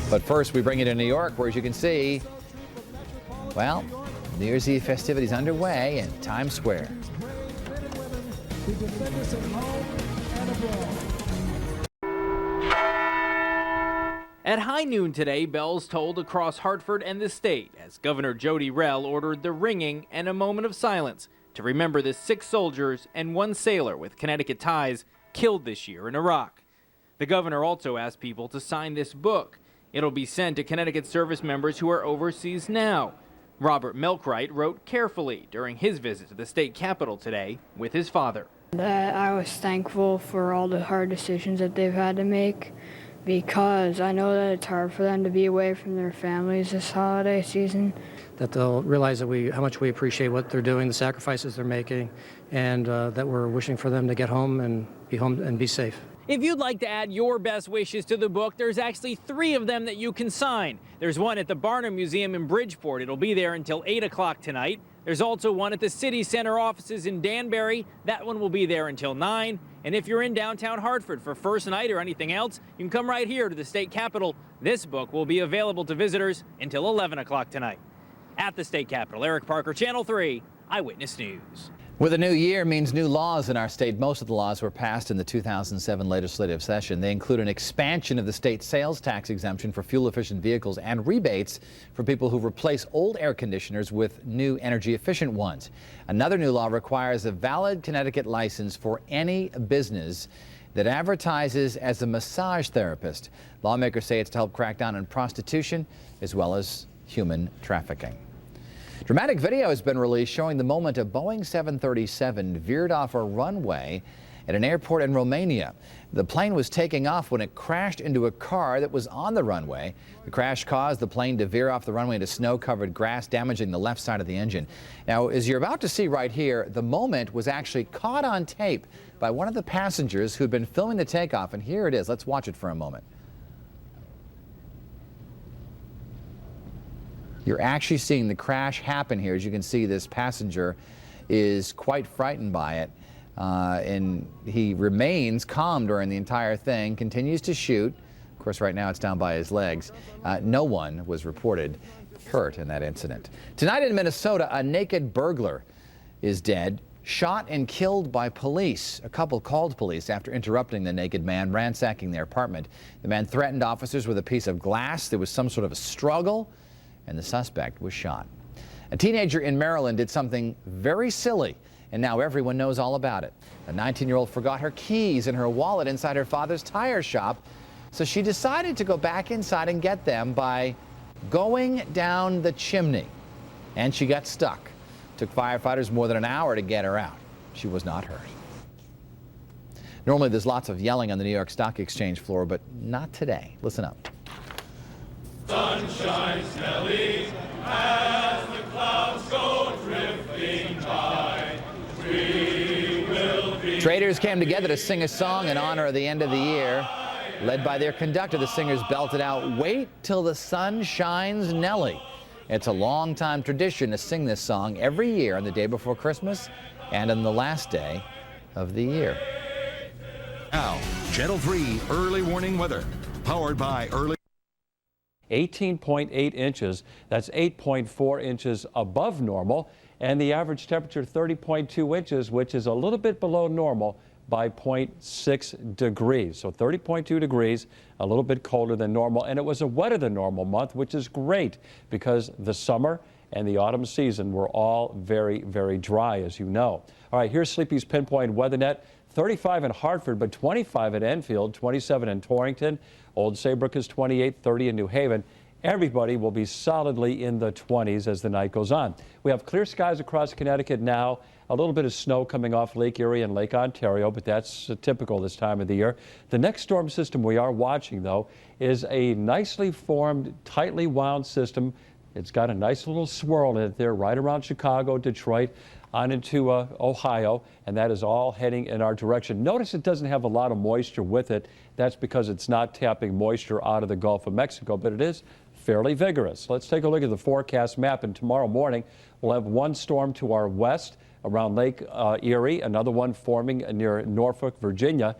But first, we bring you to New York, where, as you can see, well, New Year's Eve festivities underway in Times Square. At high noon today, bells tolled across Hartford and the state as Governor Jody Rell ordered the ringing and a moment of silence to remember the 6 soldiers and 1 sailor with Connecticut ties killed this year in Iraq. The governor also asked people to sign this book. It'll be sent to Connecticut service members who are overseas now. Robert Melkwright wrote carefully during his visit to the state capitol today with his father. I was thankful for all the hard decisions that they've had to make, because I know that it's hard for them to be away from their families this holiday season. That they'll realize that how much we appreciate what they're doing, the sacrifices they're making, and that we're wishing for them to get home and be safe. If you'd like to add your best wishes to the book, there's actually 3 of them that you can sign. There's one at the Barnum Museum in Bridgeport. It'll be there until 8 o'clock tonight. There's also one at the City Center offices in Danbury. That one will be there until 9. And if you're in downtown Hartford for first night or anything else, you can come right here to the state capitol. This book will be available to visitors until 11 o'clock tonight. At the state capitol, Eric Parker, Channel 3, Eyewitness News. With a new year means new laws in our state. Most of the laws were passed in the 2007 legislative session. They include an expansion of the state sales tax exemption for fuel-efficient vehicles and rebates for people who replace old air conditioners with new energy-efficient ones. Another new law requires a valid Connecticut license for any business that advertises as a massage therapist. Lawmakers say it's to help crack down on prostitution as well as human trafficking. Dramatic video has been released showing the moment a Boeing 737 veered off a runway at an airport in Romania. The plane was taking off when it crashed into a car that was on the runway. The crash caused the plane to veer off the runway into snow-covered grass, damaging the left side of the engine. Now, as you're about to see right here, the moment was actually caught on tape by one of the passengers who'd been filming the takeoff, and here it is. Let's watch it for a moment. You're actually seeing the crash happen here. As you can see, this passenger is quite frightened by it, and he remains calm during the entire thing, continues to shoot. Of course, right now it's down by his legs. No one was reported hurt in that incident. Tonight in Minnesota, a naked burglar is dead, shot and killed by police. A couple called police after interrupting the naked man ransacking their apartment. The man threatened officers with a piece of glass. There was some sort of a struggle, and the suspect was shot. A teenager in Maryland did something very silly, and now everyone knows all about it. A 19-year-old forgot her keys and her wallet inside her father's tire shop, so she decided to go back inside and get them by going down the chimney, and she got stuck. It took firefighters more than an hour to get her out. She was not hurt. Normally there's lots of yelling on the New York Stock Exchange floor, but not today. Listen up. Sun shines, Nellie, as the clouds go drifting by. We will be. Traders came together to sing a song in honor of the end of the year. Led by their conductor, the singers belted out, "Wait till the sun shines, Nellie." It's a long-time tradition to sing this song every year on the day before Christmas and on the last day of the year. Now, Channel 3 early warning weather, powered by Early. 18.8 inches. That's 8.4 inches above normal, and the average temperature 30.2 inches, which is a little bit below normal by 0.6 degrees. So 30.2 degrees, a little bit colder than normal, and it was a wetter than normal month, which is great because the summer and the autumn season were all very, very dry, as you know. All right, here's Sleepy's Pinpoint Weather Net. 35 in Hartford, but 25 in Enfield, 27 in Torrington. Old Saybrook is 28, 30 in New Haven. Everybody will be solidly in the 20s as the night goes on. We have clear skies across Connecticut now. A little bit of snow coming off Lake Erie and Lake Ontario, but that's typical this time of the year. The next storm system we are watching, though, is a nicely formed, tightly wound system. It's got a nice little swirl in it there right around Chicago, Detroit, on into Ohio, and that is all heading in our direction. Notice it doesn't have a lot of moisture with it. That's because it's not tapping moisture out of the Gulf of Mexico, but it is fairly vigorous. Let's take a look at the forecast map, and tomorrow morning we'll have one storm to our west around Lake Erie, another one forming near Norfolk, Virginia.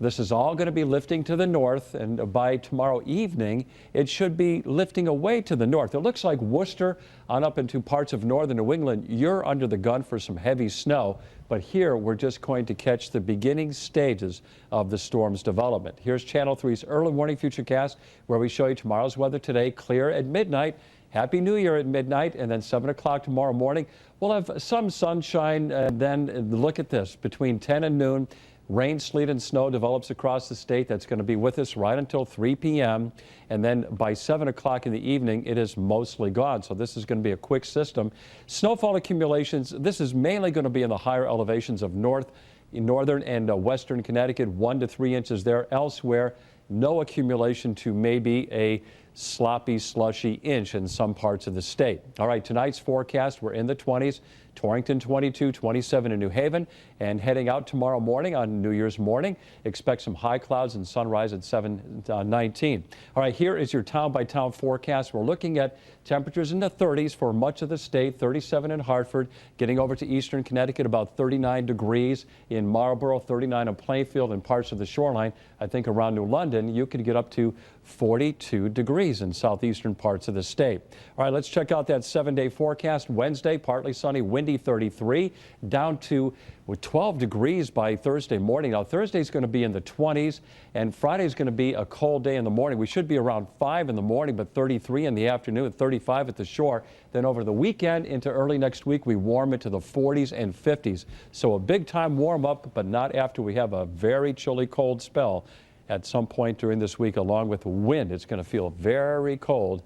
This is all going to be lifting to the north, and by tomorrow evening, it should be lifting away to the north. It looks like Worcester on up into parts of northern New England, you're under the gun for some heavy snow, but here we're just going to catch the beginning stages of the storm's development. Here's Channel 3's early morning futurecast, where we show you tomorrow's weather today, clear at midnight. Happy New Year at midnight, and then 7 o'clock tomorrow morning. We'll have some sunshine, and then look at this, between 10 and noon, rain, sleet, and snow develops across the state. That's going to be with us right until 3 p.m. And then by 7 o'clock in the evening, it is mostly gone. So this is going to be a quick system. Snowfall accumulations, this is mainly going to be in the higher elevations of northern and western Connecticut, 1 to 3 inches there. Elsewhere, no accumulation to maybe a sloppy, slushy inch in some parts of the state. All right, tonight's forecast, we're in the 20s. Torrington 22, 27 in New Haven, and heading out tomorrow morning on New Year's morning, expect some high clouds and sunrise at 7:19. All right, here is your town-by-town forecast. We're looking at temperatures in the 30s for much of the state, 37 in Hartford, getting over to eastern Connecticut, about 39 degrees in Marlborough, 39 in Plainfield and parts of the shoreline. I think around New London, you could get up to 42 degrees in southeastern parts of the state. All right, let's check out that 7-day forecast. Wednesday, partly sunny, windy, 33, down to 12 degrees by Thursday morning. Now, Thursday's going to be in the 20s, and Friday's going to be a cold day in the morning. We should be around 5 in the morning, but 33 in the afternoon, 35 at the shore. Then over the weekend into early next week, we warm it to the 40s and 50s. So a big-time warm-up, but not after we have a very chilly, cold spell at some point during this week, along with the wind. It's going to feel very cold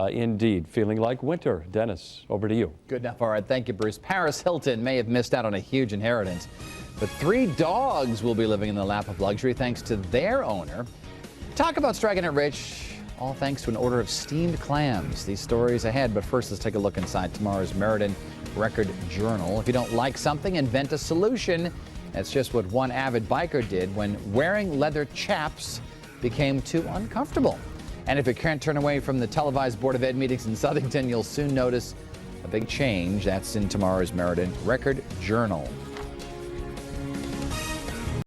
indeed. Feeling like winter. Dennis, over to you. Good enough. All right. Thank you, Bruce. Paris Hilton may have missed out on a huge inheritance, but 3 dogs will be living in the lap of luxury thanks to their owner. Talk about striking it rich, all thanks to an order of steamed clams. These stories ahead, but first let's take a look inside tomorrow's Meriden Record Journal. If you don't like something, invent a solution. That's just what one avid biker did when wearing leather chaps became too uncomfortable. And if you can't turn away from the televised Board of Ed meetings in Southington, you'll soon notice a big change. That's in tomorrow's Meriden Record Journal.